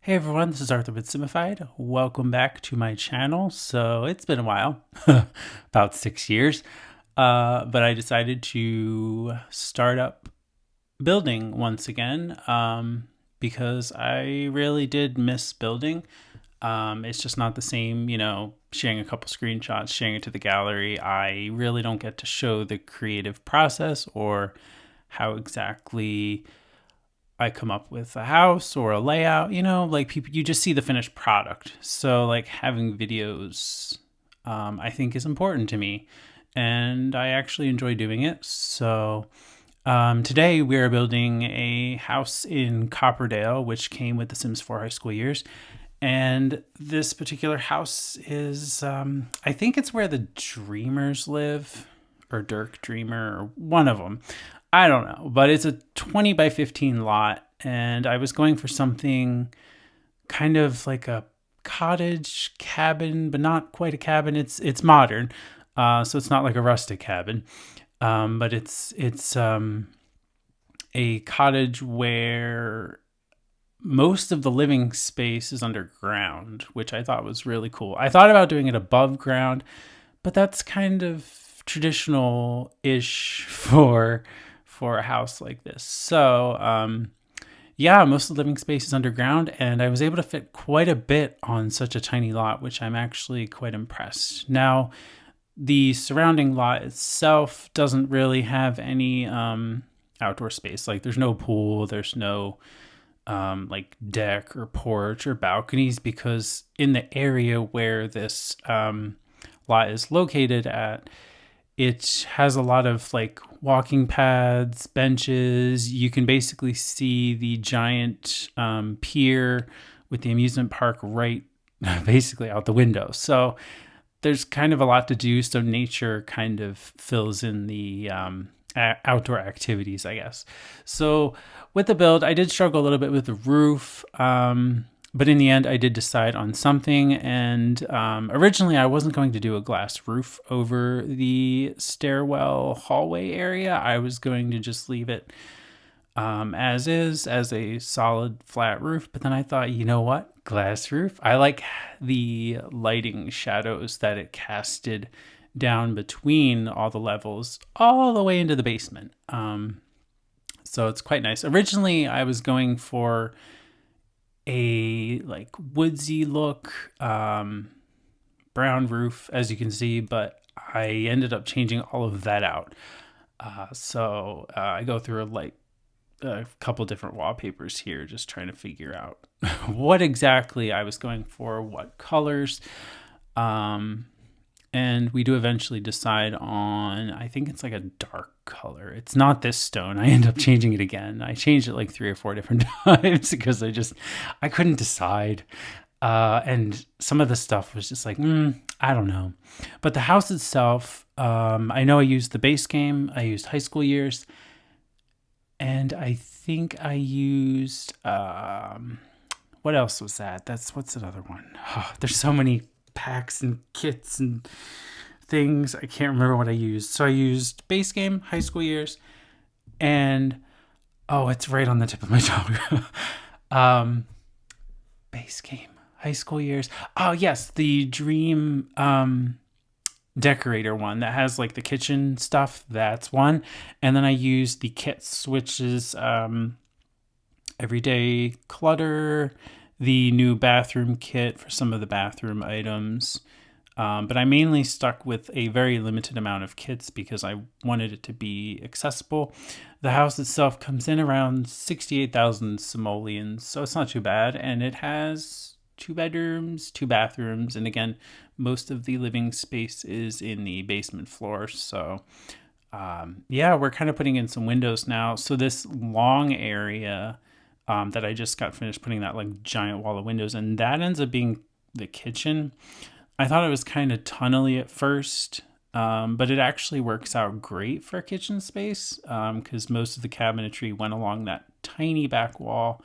Hey everyone, this is Arthur with Simified. Welcome back to my channel. So it's been a while, about 6 years, but I decided to start up building once again because I really did miss building. It's just not the same, sharing a couple screenshots, sharing it to the gallery. I really don't get to show the creative process or how exactly I come up with a house or a layout, like people, you just see the finished product. So, like, having videos, I think is important to me, and I actually enjoy doing it. So, today we are building a house in Copperdale, which came with The Sims 4 high school years. And this particular house is, I think it's where the Dreamers live, or Dirk Dreamer, or one of them. I don't know, but it's a 20 by 15 lot, and I was going for something kind of like a cottage cabin, but not quite a cabin. It's modern, so it's not like a rustic cabin, but it's a cottage where most of the living space is underground, which I thought was really cool. I thought about doing it above ground, but that's kind of traditional-ish for a house like this. So, yeah, most of the living space is underground, and I was able to fit quite a bit on such a tiny lot, which I'm actually quite impressed. Now, the surrounding lot itself doesn't really have any outdoor space. Like, there's no pool, there's no like deck or porch or balconies, because in the area where this lot is located at, it has a lot of like walking paths, benches. You can basically see the giant pier with the amusement park right basically out the window. So there's kind of a lot to do. So nature kind of fills in the outdoor activities, I guess. So with the build, I did struggle a little bit with the roof. But in the end, I did decide on something. And originally, I wasn't going to do a glass roof over the stairwell hallway area. I was going to just leave it as is, as a solid flat roof. But then I thought, you know what? Glass roof. I like the lighting shadows that it casted down between all the levels, all the way into the basement. So it's quite nice. Originally, I was going for a like woodsy look, brown roof, as you can see, but I ended up changing all of that out. So I go through a couple different wallpapers here, just trying to figure out what exactly I was going for, what colors. And we do eventually decide on, I think it's like a dark color. It's not this stone. I end up changing it again. I changed it like 3 or 4 different times because I couldn't decide. And some of the stuff was just like, I don't know. But the house itself, I know I used the base game. I used high school years. And I think I used, what else was that? What's another one? Oh, there's so many packs and kits and things. I can't remember what I used. So I used base game, high school years, and it's right on the tip of my tongue. Base game, high school years. Oh yes, the dream decorator one that has like the kitchen stuff. That's one. And then I used the kits, which is everyday clutter, the new bathroom kit for some of the bathroom items. But I mainly stuck with a very limited amount of kits because I wanted it to be accessible. The house itself comes in around 68,000 simoleons, so it's not too bad. And it has 2 bedrooms, 2 bathrooms. And again, most of the living space is in the basement floor. So yeah, we're kind of putting in some windows now. So this long area that I just got finished putting that like giant wall of windows, and that ends up being the kitchen. I thought it was kind of tunnely at first, but it actually works out great for kitchen space because most of the cabinetry went along that tiny back wall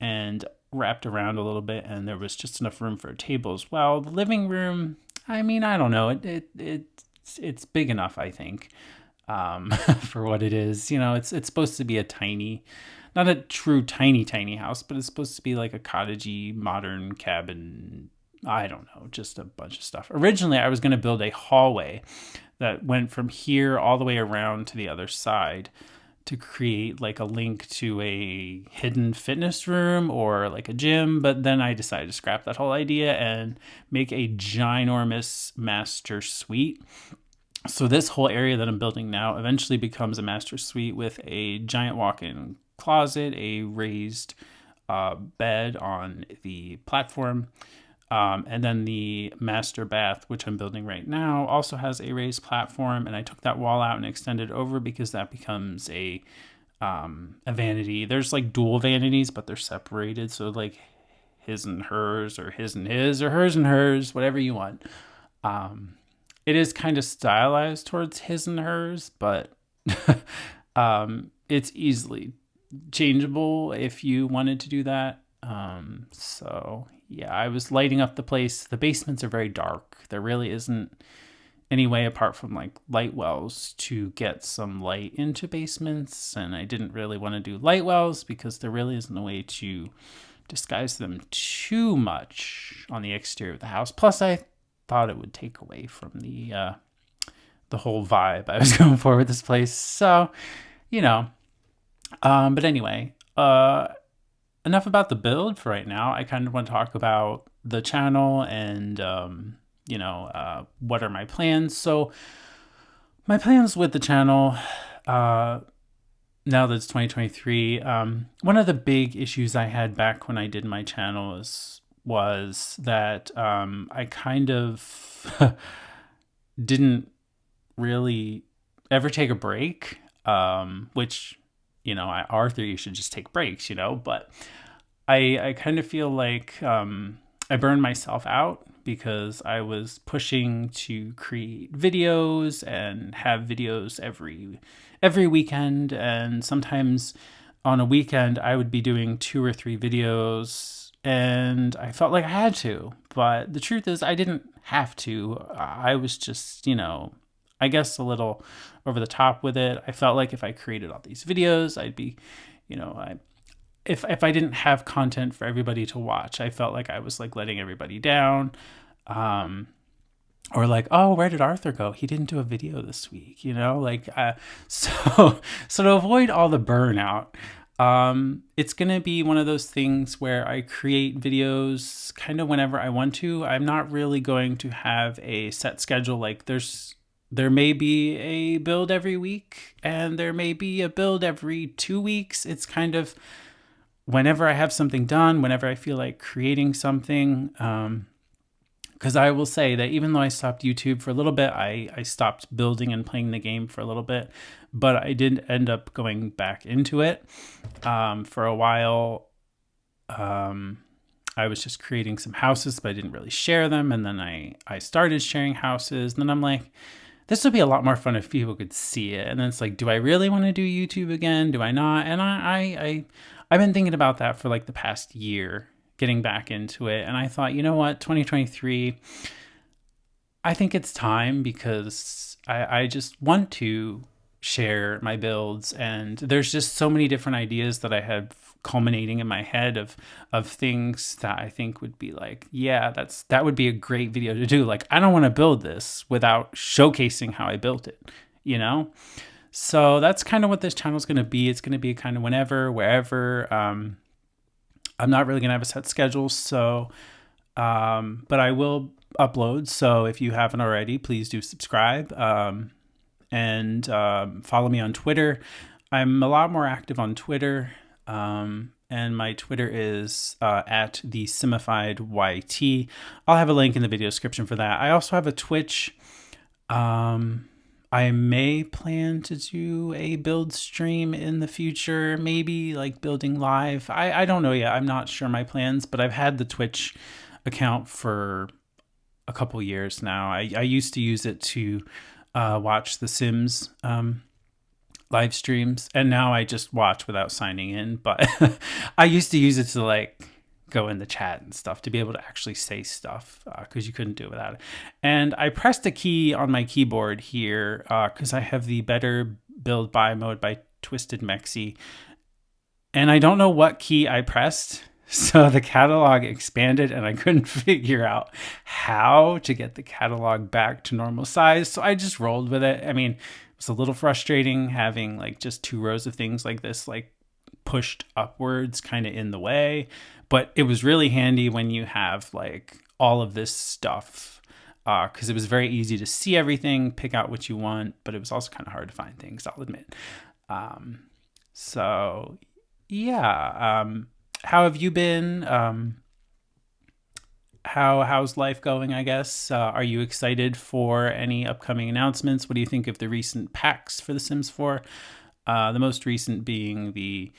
and wrapped around a little bit, and there was just enough room for a table as well. The living room, I mean, I don't know, it's big enough, I think, for what it is. It's supposed to be a tiny not a true tiny house, but it's supposed to be like a cottagey modern cabin. I don't know, just a bunch of stuff. Originally, I was going to build a hallway that went from here all the way around to the other side to create like a link to a hidden fitness room or like a gym. But then I decided to scrap that whole idea and make a ginormous master suite. So this whole area that I'm building now eventually becomes a master suite with a giant walk-in closet, a raised bed on the platform, and then the master bath, which I'm building right now, also has a raised platform. And I took that wall out and extended over because that becomes a vanity. There's like dual vanities, but they're separated. So like his and hers, or his and his, or hers and hers, whatever you want. It is kind of stylized towards his and hers, but it's easily changeable if you wanted to do that. So yeah, I was lighting up the place. The basements are very dark. There really isn't any way apart from like light wells to get some light into basements. And I didn't really want to do light wells because there really isn't a way to disguise them too much on the exterior of the house. Plus I thought it would take away from the whole vibe I was going for with this place. So, but anyway, enough about the build for right now. I kind of want to talk about the channel and, what are my plans. So my plans with the channel, now that it's 2023, one of the big issues I had back when I did my channel was that I kind of didn't really ever take a break, which, Arthur, you should just take breaks, but I kind of feel like I burned myself out because I was pushing to create videos and have videos every weekend. And sometimes on a weekend, I would be doing 2 or 3 videos and I felt like I had to. But the truth is I didn't have to. I was just, I guess a little over the top with it. I felt like if I created all these videos, I'd be, if I didn't have content for everybody to watch, I felt like I was like letting everybody down. Or like, oh, where did Arthur go? He didn't do a video this week, so to avoid all the burnout, it's going to be one of those things where I create videos kind of whenever I want to. I'm not really going to have a set schedule. Like there may be a build every week and there may be a build every 2 weeks. It's kind of whenever I have something done, whenever I feel like creating something. Because I will say that even though I stopped YouTube for a little bit, I stopped building and playing the game for a little bit, but I did end up going back into it. For a while, I was just creating some houses, but I didn't really share them. And then I started sharing houses. And then I'm like, this would be a lot more fun if people could see it. And then it's like, do I really want to do YouTube again? Do I not? And I've been thinking about that for like the past year, getting back into it. And I thought, you know what, 2023, I think it's time because I just want to share my builds. And there's just so many different ideas that I have culminating in my head of things that I think would be like, yeah, that would be a great video to do. Like, I don't want to build this without showcasing how I built it, So that's kind of what this channel is going to be. It's going to be kind of whenever, wherever. I'm not really going to have a set schedule, so, but I will upload. So if you haven't already, please do subscribe, and follow me on Twitter. I'm a lot more active on Twitter, and my Twitter is at TheSimified YT. I'll have a link in the video description for that. I also have a Twitch. I may plan to do a build stream in the future, maybe like building live. I don't know yet. I'm not sure my plans, but I've had the Twitch account for a couple years now. I used to use it to watch The Sims live streams, and now I just watch without signing in. But I used to use it to like go in the chat and stuff to be able to actually say stuff because you couldn't do it without it. And I pressed a key on my keyboard here because I have the Better Build Buy mode by Twisted Mexi. And I don't know what key I pressed. So the catalog expanded and I couldn't figure out how to get the catalog back to normal size. So I just rolled with it. I mean, it was a little frustrating having like just two rows of things like this, like pushed upwards kind of in the way. But it was really handy when you have like all of this stuff because it was very easy to see everything, pick out what you want, but it was also kind of hard to find things, I'll admit. Um, so yeah. How have you been? How's life going? I guess. Are you excited for any upcoming announcements? What do you think of the recent packs for The Sims 4? The most recent being the,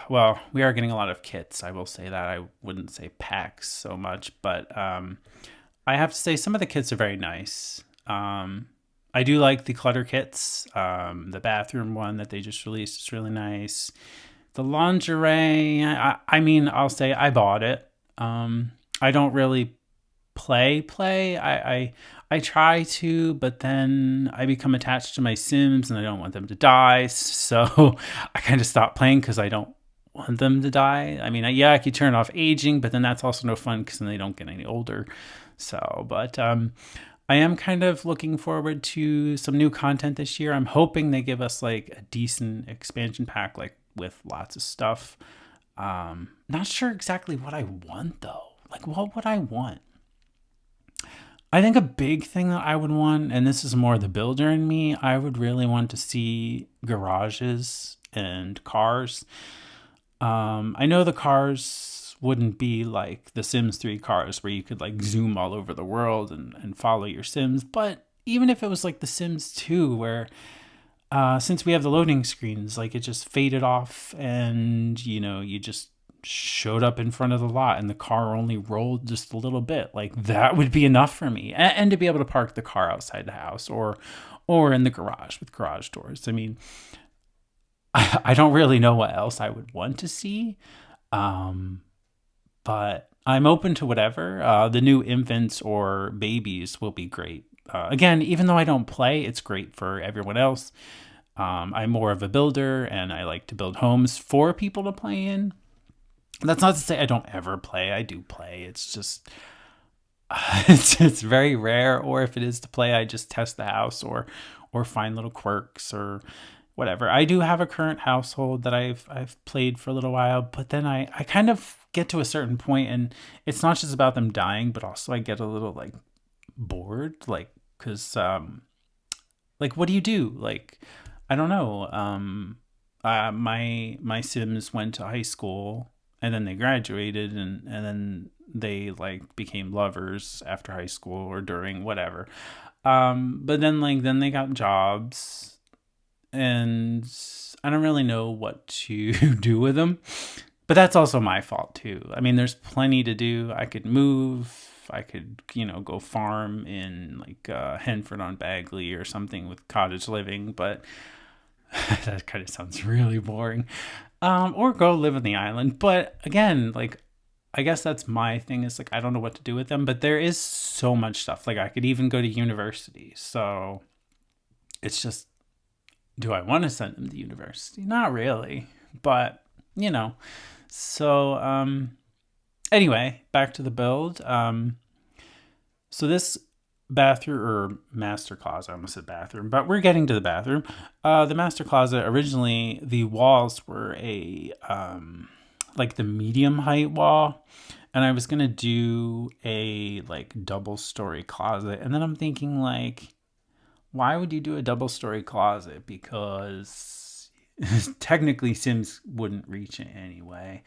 well, we are getting a lot of kits. I will say that. I wouldn't say packs so much, but I have to say some of the kits are very nice. I do like the clutter kits. The bathroom one that they just released is really nice. The lingerie, I mean, I'll say I bought it. I don't really play. I try to, but then I become attached to my Sims and I don't want them to die. So I kind of stop playing because I don't want them to die. I mean, yeah, I could turn off aging, but then that's also no fun because then they don't get any older. So, but I am kind of looking forward to some new content this year. I'm hoping they give us like a decent expansion pack, like with lots of stuff. Not sure exactly what I want though. Like, what would I want? I think a big thing that I would want, and this is more the builder in me, I would really want to see garages and cars. I know the cars wouldn't be like the Sims 3 cars where you could like zoom all over the world and follow your Sims, but even if it was like the Sims 2 where since we have the loading screens, like it just faded off and you just showed up in front of the lot and the car only rolled just a little bit, like that would be enough for me. And to be able to park the car outside the house or in the garage with garage doors. I mean, I don't really know what else I would want to see. But I'm open to whatever. The new infants or babies will be great. Again, even though I don't play, it's great for everyone else. I'm more of a builder and I like to build homes for people to play in. That's not to say I don't ever play. I do play. It's just it's very rare, or if it is to play, I just test the house or find little quirks or whatever. I do have a current household that I've played for a little while, but then I kind of get to a certain point and it's not just about them dying, but also I get a little like bored, like because like what do you do? Like I don't know. My Sims went to high school and then they graduated and then they like became lovers after high school or during whatever. But then they got jobs and I don't really know what to do with them. But that's also my fault too. I mean, there's plenty to do. I could move. I could, go farm in like Henford on Bagley or something with cottage living, but that kind of sounds really boring. Or go live on the island. But again, like, I guess that's my thing is like, I don't know what to do with them, but there is so much stuff. Like, I could even go to university. So it's just, do I want to send them to university? Not really. But, So, anyway, back to the build. So this bathroom or master closet, I almost said bathroom, but we're getting to the bathroom. The master closet, originally the walls were like the medium height wall. And I was going to do a like double story closet. And then I'm thinking like, why would you do a double story closet? Because technically Sims wouldn't reach it anyway.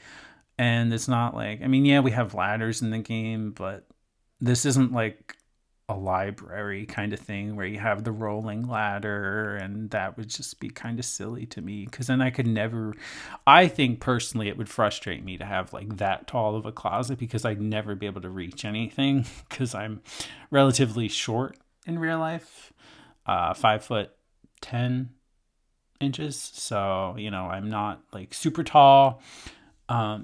And it's not like, I mean, yeah, we have ladders in the game, but this isn't like a library kind of thing where you have the rolling ladder, and that would just be kind of silly to me because then I could never, I think personally it would frustrate me to have like that tall of a closet because I'd never be able to reach anything because I'm relatively short in real life, 5'10" so I'm not like super tall.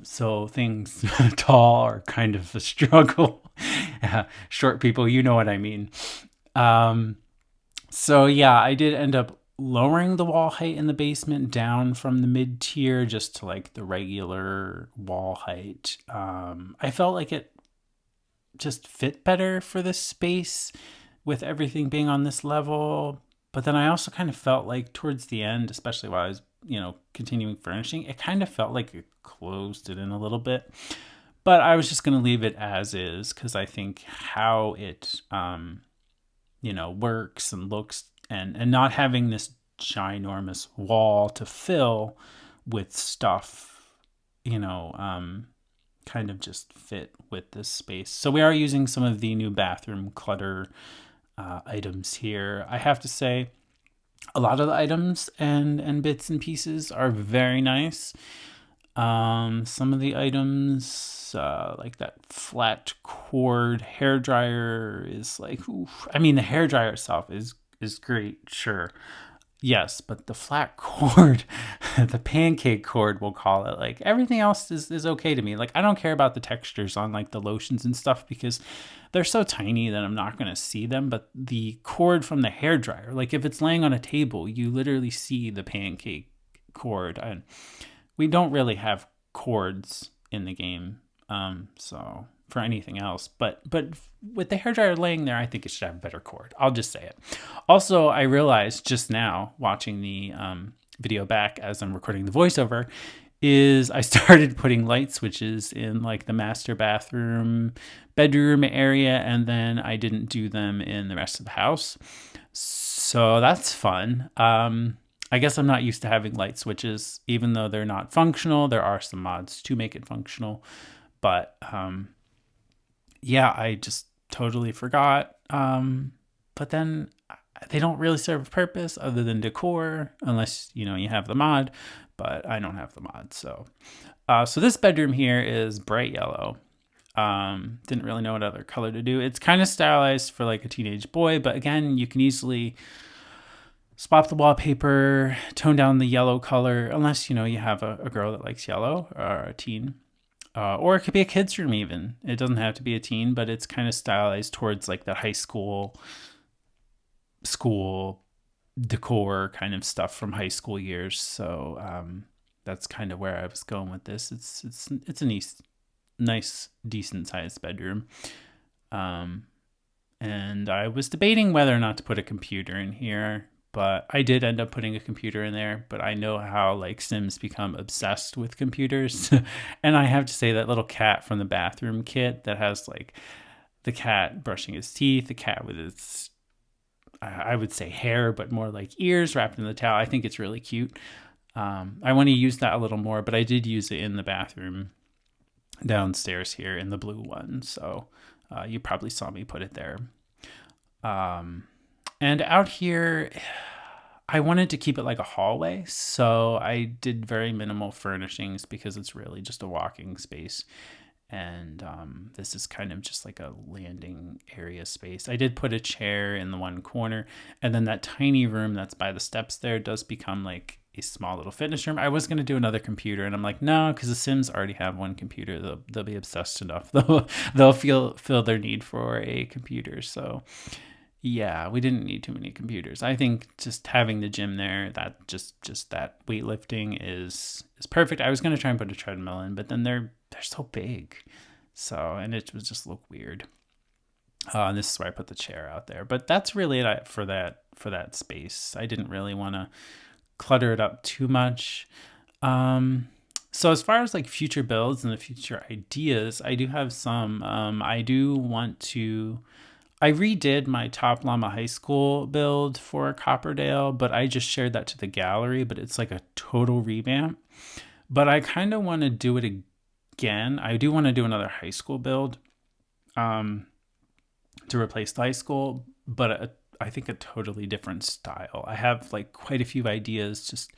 So things tall are kind of a struggle. Short people, you know what I mean. So yeah, I did end up lowering the wall height in the basement down from the mid tier just to like the regular wall height. I felt like it just fit better for this space with everything being on this level. But then I also kind of felt like towards the end, especially while I was, continuing furnishing, it kind of felt like it closed it in a little bit. But I was just going to leave it as is because I think how it, works and looks and not having this ginormous wall to fill with stuff, kind of just fit with this space. So we are using some of the new bathroom clutter items here. I have to say, a lot of the items and bits and pieces are very nice. Some of the items, like that flat cord hair dryer, is like, oof. I mean, the hair dryer itself is great, sure. Yes, but the flat cord, the pancake cord, we'll call it, like everything else is okay to me. Like I don't care about the textures on like the lotions and stuff because they're so tiny that I'm not going to see them. But the cord from the hair dryer, like if it's laying on a table, you literally see the pancake cord. And we don't really have cords in the game, so for anything else. But with the hairdryer laying there, I think it should have a better cord. I'll just say it. Also, I realized just now watching the video back as I'm recording the voiceover is I started putting light switches in like the master bathroom, bedroom area, and then I didn't do them in the rest of the house. So that's fun. I guess I'm not used to having light switches, even though they're not functional. There are some mods to make it functional. But yeah, I just totally forgot. But then they don't really serve a purpose other than decor, unless, you have the mod. But I don't have the mod. So this bedroom here is bright yellow. Didn't really know what other color to do. It's kind of stylized for like a teenage boy. But again, you can easily swap the wallpaper, tone down the yellow color, unless, you have a girl that likes yellow or a teen. Or it could be a kid's room even. It doesn't have to be a teen, but it's kind of stylized towards like that high school decor kind of stuff from high school years. So that's kind of where I was going with this. It's a nice, decent sized bedroom. And I was debating whether or not to put a computer in here. But I did end up putting a computer in there, but I know how like Sims become obsessed with computers. And I have to say that little cat from the bathroom kit that has like the cat brushing his teeth, the cat with its, I would say hair, but more like ears wrapped in the towel. I think it's really cute. I want to use that a little more, but I did use it in the bathroom downstairs here in the blue one. So you probably saw me put it there. And out here, I wanted to keep it like a hallway, so I did very minimal furnishings because it's really just a walking space. And this is kind of just like a landing area space. I did put a chair in the one corner, and then that tiny room that's by the steps there does become like a small little fitness room. I was going to do another computer, and I'm like, no, because the Sims already have one computer. They'll be obsessed enough. They'll feel their need for a computer. So yeah, we didn't need too many computers. I think just having the gym there, that just that weightlifting is perfect. I was going to try and put a treadmill in, but then they're so big. So, and it would just look weird. And this is where I put the chair out there. But that's really it for that space. I didn't really want to clutter it up too much. So as far as like future builds and the future ideas, I do have some. I redid my Top Llama High School build for Copperdale, but I just shared that to the gallery, but it's like a total revamp. But I kind of want to do it again. I do want to do another high school build to replace the high school, but I think a totally different style. I have like quite a few ideas just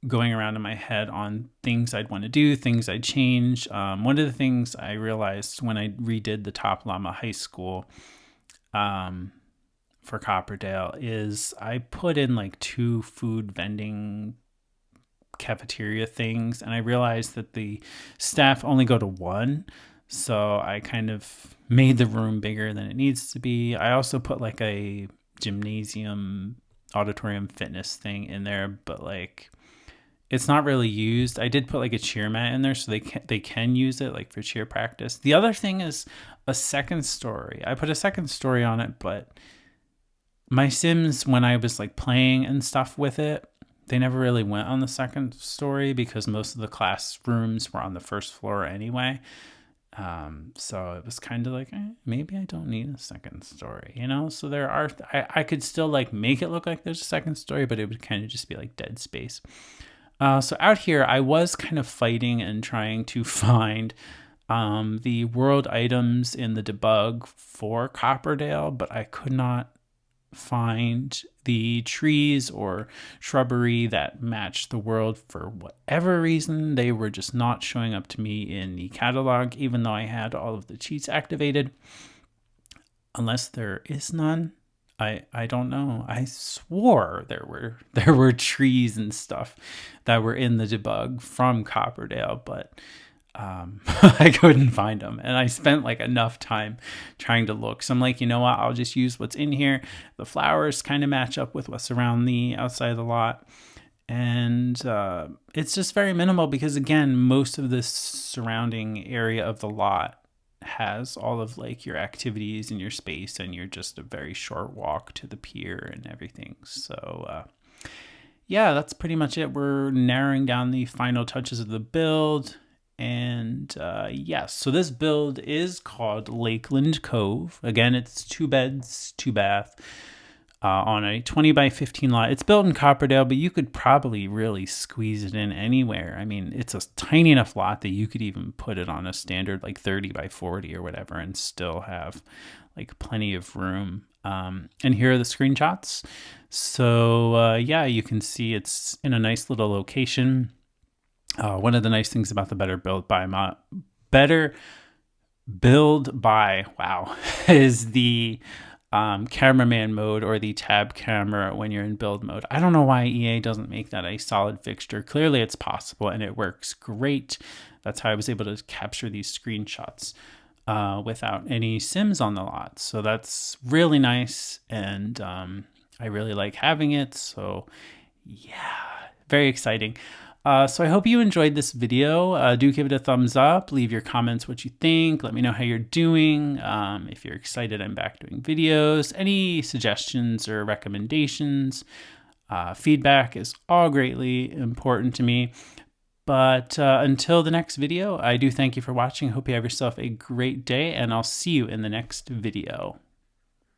going around in my head on things I'd want to do, things I'd change. One of the things I realized when I redid the Top Llama High School for Copperdale is I put in like 2 food vending cafeteria things, and I realized that the staff only go to 1. So I kind of made the room bigger than it needs to be. I also put like a gymnasium auditorium fitness thing in there, but like it's not really used. I did put like a cheer mat in there so they can use it like for cheer practice. The other thing is a second story. I put a second story on it, but my Sims, when I was like playing and stuff with it, they never really went on the second story because most of the classrooms were on the first floor anyway. So it was kind of like, maybe I don't need a second story, you know? So there are, I could still like make it look like there's a second story, but it would kind of just be like dead space. So out here, I was kind of fighting and trying to find the world items in the debug for Copperdale, but I could not find the trees or shrubbery that matched the world for whatever reason. They were just not showing up to me in the catalog, even though I had all of the cheats activated. Unless there is none. I don't know. I swore there were trees and stuff that were in the debug from Copperdale, but I couldn't find them. And I spent like enough time trying to look. So I'm like, you know what? I'll just use what's in here. The flowers kind of match up with what's around the outside of the lot. And it's just very minimal because, again, most of the surrounding area of the lot has all of like your activities and your space, and you're just a very short walk to the pier and everything. So yeah, that's pretty much it. We're narrowing down the final touches of the build. And yes, so this build is called Lakeland Cove. Again, it's 2 beds, 2 bath on a 20 by 15 lot. It's built in Copperdale, but you could probably really squeeze it in anywhere. I mean, it's a tiny enough lot that you could even put it on a standard like 30 by 40 or whatever and still have like plenty of room. And here are the screenshots. So yeah, you can see it's in a nice little location. One of the nice things about the better build by is the cameraman mode, or the tab camera when you're in build mode. I don't know why EA doesn't make that a solid fixture. Clearly it's possible and it works great. That's how I was able to capture these screenshots without any Sims on the lot. So that's really nice, and I really like having it. So yeah, very exciting. So I hope you enjoyed this video. Do give it a thumbs up. Leave your comments what you think. Let me know how you're doing. If you're excited I'm back doing videos. Any suggestions or recommendations. Feedback is all greatly important to me. But until the next video, I do thank you for watching. Hope you have yourself a great day, and I'll see you in the next video.